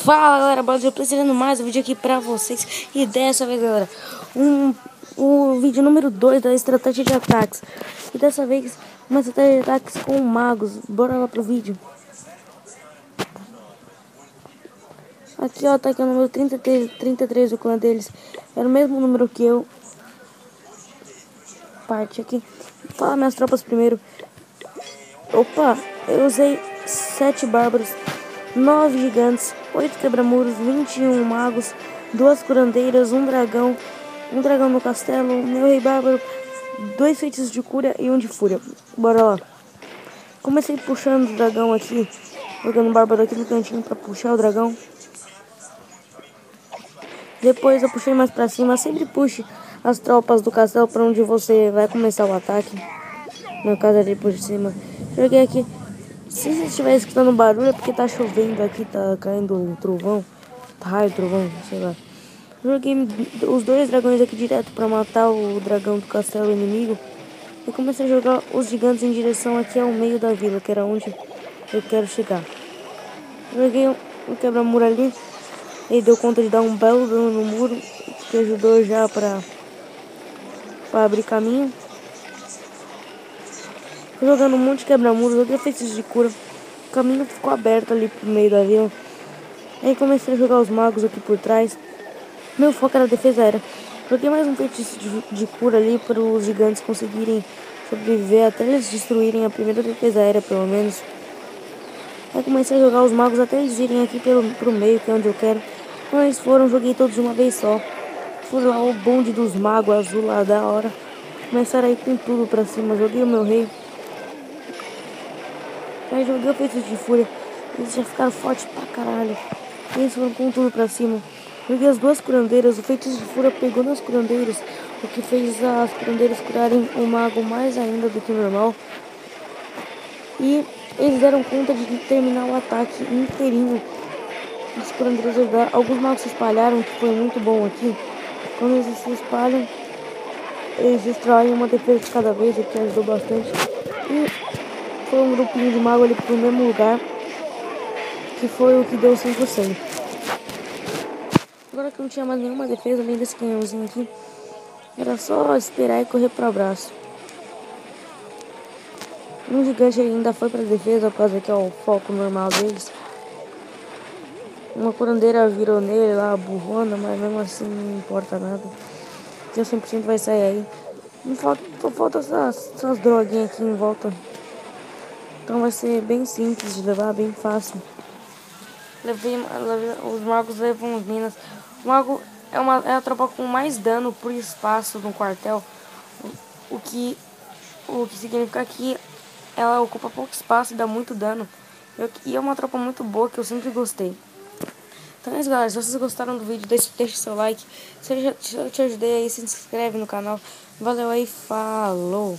Fala galera, eu tô trazendo mais um vídeo aqui pra vocês. E dessa vez galera, o vídeo número 2 da estratégia de ataques. E dessa vez, uma estratégia de ataques com magos. Bora lá pro vídeo. Aqui ó, tá aqui o número 33 do clã deles. Era o mesmo número que eu. Parte aqui. Fala minhas tropas primeiro. Opa, eu usei 7 bárbaros, 9 gigantes, 8 quebra-muros, 21 magos, 2 curandeiras, um dragão no castelo, meu rei bárbaro, 2 feitiços de cura e um de fúria. Bora lá. Comecei puxando o dragão aqui, jogando o bárbaro aqui no cantinho pra puxar o dragão. Depois eu puxei mais pra cima, sempre puxe as tropas do castelo pra onde você vai começar o ataque. No caso ali por cima. Joguei aqui. Se você estiver escutando barulho é porque tá chovendo aqui, tá caindo um trovão. Raio, trovão, sei lá. Joguei os 2 dragões aqui direto pra matar o dragão do castelo inimigo. E comecei a jogar os gigantes em direção aqui ao meio da vila, que era onde eu quero chegar. Joguei um quebra-muro ali. Ele deu conta de dar um belo dano no muro, que ajudou já pra abrir caminho. Jogando um monte de quebra-muro, joguei feitiços de cura. O caminho ficou aberto ali pro meio da vila. Aí comecei a jogar os magos aqui por trás. Meu foco era a defesa aérea. Joguei mais um feitiço de cura ali para os gigantes conseguirem sobreviver até eles destruírem a primeira defesa aérea, pelo menos. Aí comecei a jogar os magos até eles irem aqui pro meio, que é onde eu quero. Quando eles foram, joguei todos de uma vez só. Fui lá o bonde dos magos azul lá da hora. Começaram a ir com tudo pra cima. Joguei o meu rei. Aí joguei o feitiço de fúria. Eles já ficaram fortes pra caralho. Eles foram com tudo pra cima. Joguei as 2 curandeiras. O feitiço de fúria pegou nas curandeiras, o que fez as curandeiras curarem o mago mais ainda do que o normal. E eles deram conta de terminar o ataque inteirinho. As curandeiras ajudaram. Alguns magos se espalharam, que foi muito bom aqui. Quando eles se espalham, eles destroem uma defesa de cada vez, o que ajudou bastante. E foi um grupinho de mago ali pro mesmo lugar, que foi o que deu 100%. Agora que não tinha mais nenhuma defesa além desse canhãozinho aqui, era só esperar e correr pro abraço. Um gigante ainda foi pra defesa, por causa que é o foco normal deles. Uma curandeira virou nele lá, burrona, mas mesmo assim não importa nada. Seu 100% vai sair aí. Só falta essas droguinhas aqui em volta. Então vai ser bem simples de levar, bem fácil. Os magos levam as minas. O mago é a tropa com mais dano por espaço no quartel. O que significa que ela ocupa pouco espaço e dá muito dano. E é uma tropa muito boa que eu sempre gostei. Então é isso galera, se vocês gostaram do vídeo, deixe seu like. Se eu te ajudei aí, se inscreve no canal. Valeu aí, falou!